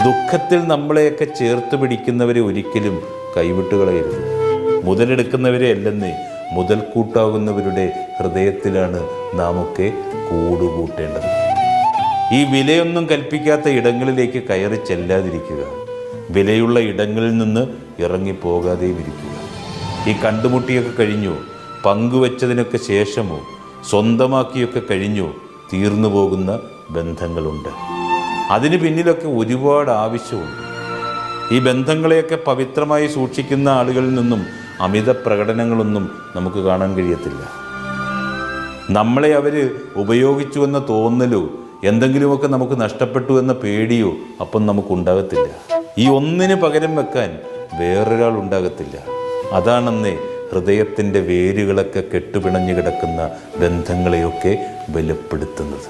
ദുഃഖത്തിൽ നമ്മളെയൊക്കെ ചേർത്ത് പിടിക്കുന്നവരെ ഒരിക്കലും കൈവിട്ട് കളയരുത്. മുതലെടുക്കുന്നവരെ അല്ലെന്നേ, മുതൽക്കൂട്ടാകുന്നവരുടെ ഹൃദയത്തിലാണ് നാം ഒക്കെ കൂടുകൂട്ടേണ്ടത്. ഈ വിലയൊന്നും കൽപ്പിക്കാത്ത ഇടങ്ങളിലേക്ക് കയറി ചെല്ലാതിരിക്കുക. വിലയുള്ള ഇടങ്ങളിൽ നിന്ന് ഇറങ്ങിപ്പോകാതെയും ഇരിക്കുക. ഈ കണ്ടുമുട്ടിയൊക്കെ കഴിഞ്ഞു, പങ്കുവച്ചതിനൊക്കെ ശേഷമോ സ്വന്തമാക്കിയൊക്കെ കഴിഞ്ഞു തീർന്നു പോകുന്ന ബന്ധങ്ങളുണ്ട്. അതിന് പിന്നിലൊക്കെ ഒരുപാട് ആവശ്യമുണ്ട്. ഈ ബന്ധങ്ങളെയൊക്കെ പവിത്രമായി സൂക്ഷിക്കുന്ന ആളുകളിൽ നിന്നും അമിത പ്രകടനങ്ങളൊന്നും നമുക്ക് കാണാൻ കഴിയത്തില്ല. നമ്മളെ അവർ ഉപയോഗിച്ചു എന്ന തോന്നലോ എന്തെങ്കിലുമൊക്കെ നമുക്ക് നഷ്ടപ്പെട്ടു എന്ന പേടിയോ അപ്പം നമുക്കുണ്ടാകത്തില്ല. ഈ ഒന്നിന് പകരം വെക്കാൻ വേറൊരാൾ ഉണ്ടാകത്തില്ല. അതാണെന്നേ ഹൃദയത്തിൻ്റെ വേരുകളൊക്കെ കെട്ടുപിണഞ്ഞു കിടക്കുന്ന ബന്ധങ്ങളെയൊക്കെ ബലപ്പെടുത്തുന്നത്.